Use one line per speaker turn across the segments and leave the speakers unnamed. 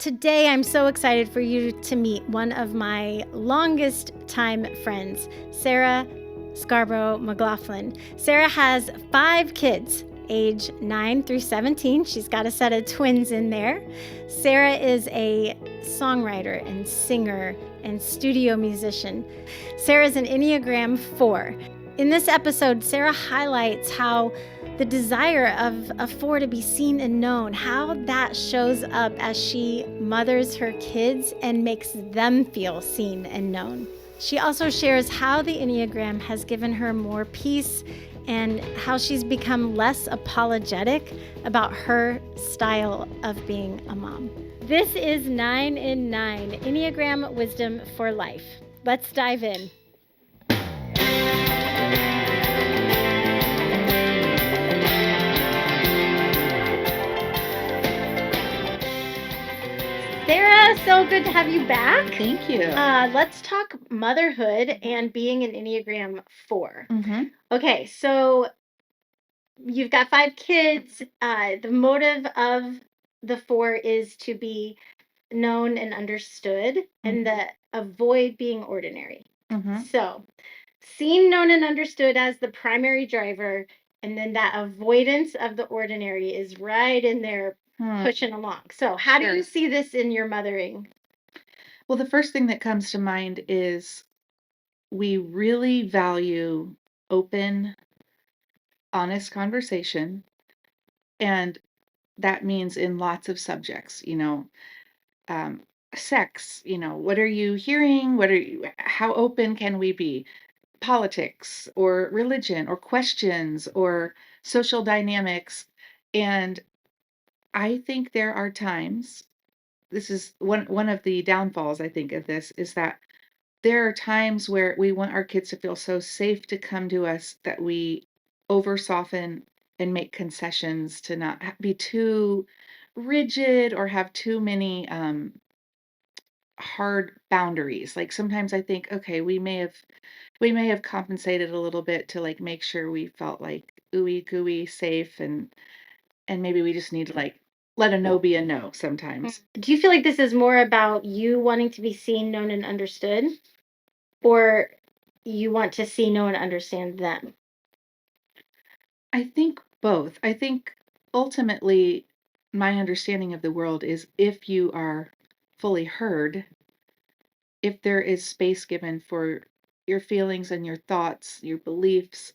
Today, I'm so excited for you to meet one of my longest time friends, Sarah McLaughlin. Sarah has 5 kids, age 9 through 17. She's got a set of twins in there. Sarah is a songwriter and singer and studio musician. Sarah's an Enneagram 4. In this episode, Sarah highlights how the desire of a 4 to be seen and known, how that shows up as she mothers her kids and makes them feel seen and known. She also shares how the Enneagram has given her more peace and how she's become less apologetic about her style of being a mom. This is 9 in 9, Enneagram Wisdom for Life. Let's dive in. Sarah, so good to have you back.
Thank you.
Let's talk motherhood and being an Enneagram 4. Okay, so you've got 5 kids. The motive of the 4 is to be known and understood and the avoid being ordinary. So seen, known, and understood as the primary driver, and then that avoidance of the ordinary is right in there pushing along. So how do you see this in your mothering?
Well, the first thing that comes to mind is we really value open, honest conversation. And that means in lots of subjects, sex, what are you hearing? How open can we be? Politics or religion or questions or social dynamics. And I think there are times, this is one of the downfalls, I think, of this, is that there are times where we want our kids to feel so safe to come to us that we over soften and make concessions to not be too rigid or have too many hard boundaries. Like sometimes I think, okay, we may have compensated a little bit to like make sure we felt like ooey gooey safe, and maybe we just need to like let a no be a no sometimes.
Do you feel like this is more about you wanting to be seen, known, and understood, or you want to see, know, and understand them?
I think both. I think ultimately my understanding of the world is if you are fully heard, if there is space given for your feelings and your thoughts, your beliefs,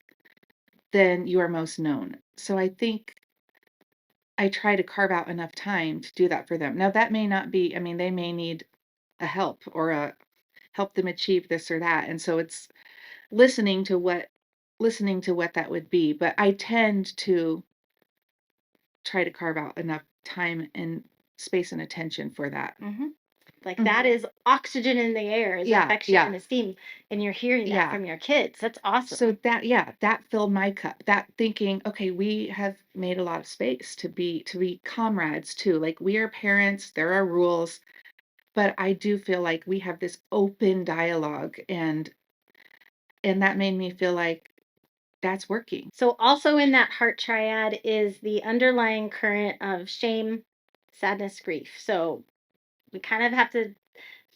then you are most known. So I think I try to carve out enough time to do that for them. Now that may not be, they may need a help or a help them achieve this or that. And so it's listening to what that would be. But I tend to try to carve out enough time and space and attention for that.
Like that is oxygen in the air, is affection and esteem, and you're hearing that from your kids. That's awesome.
So that filled my cup. That thinking, okay, we have made a lot of space to be comrades too. Like we are parents, there are rules, but I do feel like we have this open dialogue, and that made me feel like that's working.
So also in that heart triad is the underlying current of shame, sadness, grief. So we kind of have to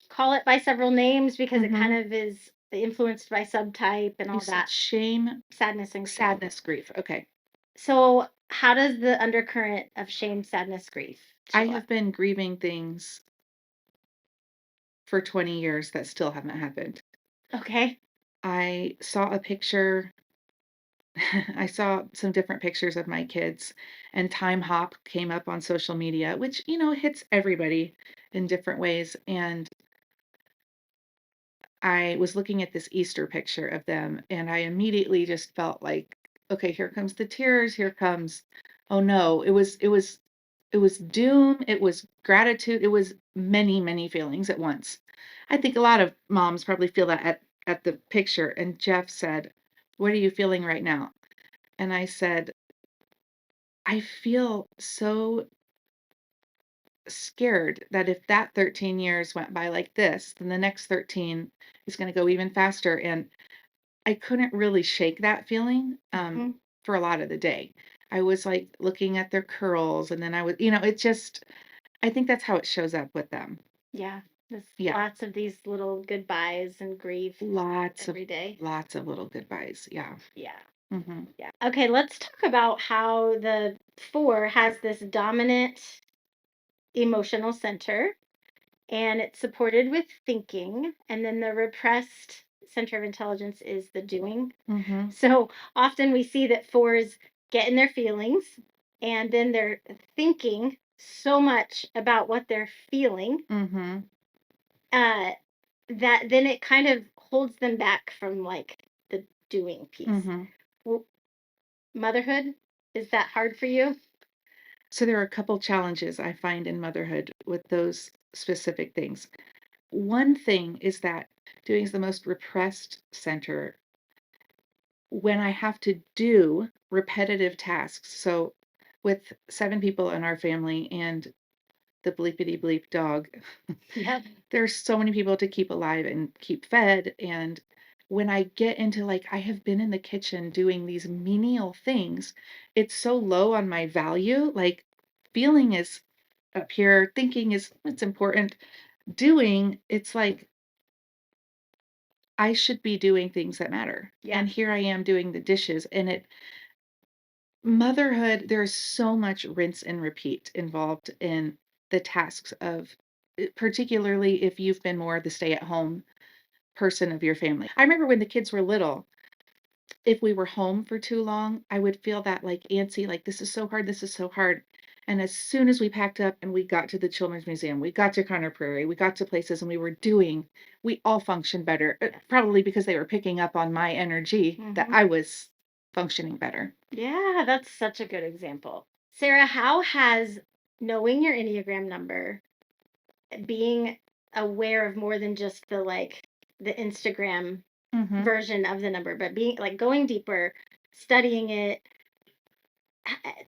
call it by several names because it kind of is influenced by subtype and all that.
Shame,
sadness, and
sadness, grief. Okay.
So how does the undercurrent of shame, sadness, grief show
I
up?
have been grieving things for 20 years that still haven't happened.
Okay.
I saw a picture. I saw some different pictures of my kids, and time hop came up on social media, which, hits everybody in different ways. And I was looking at this Easter picture of them, and I immediately just felt like, okay, here comes the tears. Here comes, oh no, it was doom. It was gratitude. It was many, many feelings at once. I think a lot of moms probably feel that at the picture. And Jeff said, "What are you feeling right now?" And I said, I feel so scared that if that 13 years went by like this, then the next 13 is going to go even faster. And I couldn't really shake that feeling for a lot of the day. I was like looking at their curls, and then I was, it just, I think that's how it shows up with them.
Yeah. There's
Yeah.
lots of these little goodbyes and grief every day.
Lots of little goodbyes. Yeah.
Yeah.
Mm-hmm.
Yeah. Okay, let's talk about how the 4 has this dominant emotional center, and it's supported with thinking, and then the repressed center of intelligence is the doing.
Mm-hmm.
So often we see that 4s get in their feelings, and then they're thinking so much about what they're feeling,
Mm-hmm.
that then it kind of holds them back from like the doing piece.
Mm-hmm.
Well, motherhood, is that hard for you?
So there are a couple challenges I find in motherhood with those specific things. One thing is that doing is the most repressed center when I have to do repetitive tasks. So with 7 people in our family and the bleepity bleep dog,
Yep.
there's so many people to keep alive and keep fed. And when I get into like, I have been in the kitchen doing these menial things, it's so low on my value. Like, feeling is up here, thinking is it's important. Doing, it's like I should be doing things that matter.
Yeah.
And here I am doing the dishes. And motherhood, there's so much rinse and repeat involved in the tasks of, particularly if you've been more the stay at home person of your family. I remember when the kids were little, if we were home for too long, I would feel that like antsy, like this is so hard, this is so hard. And as soon as we packed up and we got to the Children's Museum, we got to Conner Prairie, we got to places and we were doing, we all functioned better, probably because they were picking up on my energy that I was functioning better.
Yeah, that's such a good example. Sarah, how has knowing your Enneagram number, being aware of more than just the Instagram version of the number, but being like going deeper, studying it,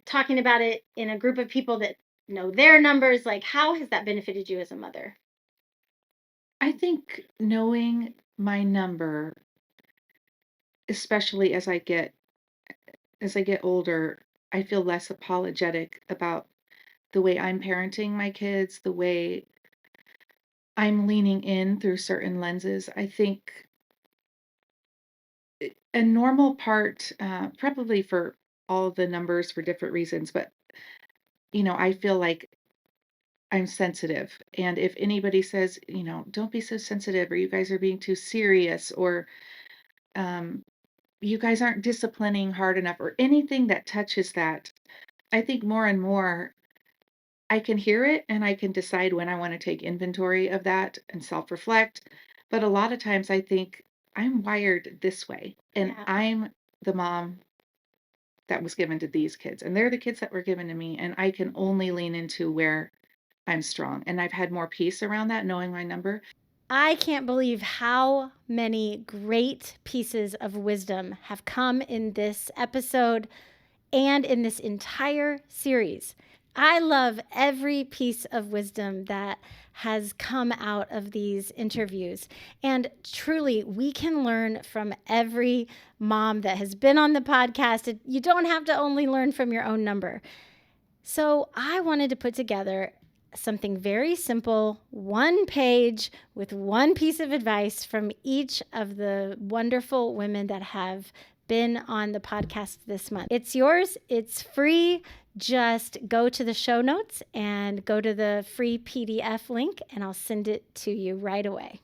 talking about it in a group of people that know their numbers, like how has that benefited you as a mother?
I think knowing my number, especially as I get older, I feel less apologetic about the way I'm parenting my kids, the way I'm leaning in through certain lenses. I think a normal part, probably for all the numbers for different reasons, but I feel like I'm sensitive. And if anybody says, don't be so sensitive, or you guys are being too serious, or um, you guys aren't disciplining hard enough, or anything that touches that, I think more and more I can hear it and I can decide when I want to take inventory of that and self-reflect. But a lot of times I think I'm wired this way and I'm the mom that was given to these kids and they're the kids that were given to me and I can only lean into where I'm strong. And I've had more peace around that knowing my number.
I can't believe how many great pieces of wisdom have come in this episode and in this entire series. I love every piece of wisdom that has come out of these interviews. And truly, we can learn from every mom that has been on the podcast. You don't have to only learn from your own number. So I wanted to put together something very simple, one page with one piece of advice from each of the wonderful women that have been on the podcast this month. It's yours. It's free. Just go to the show notes and go to the free PDF link and I'll send it to you right away.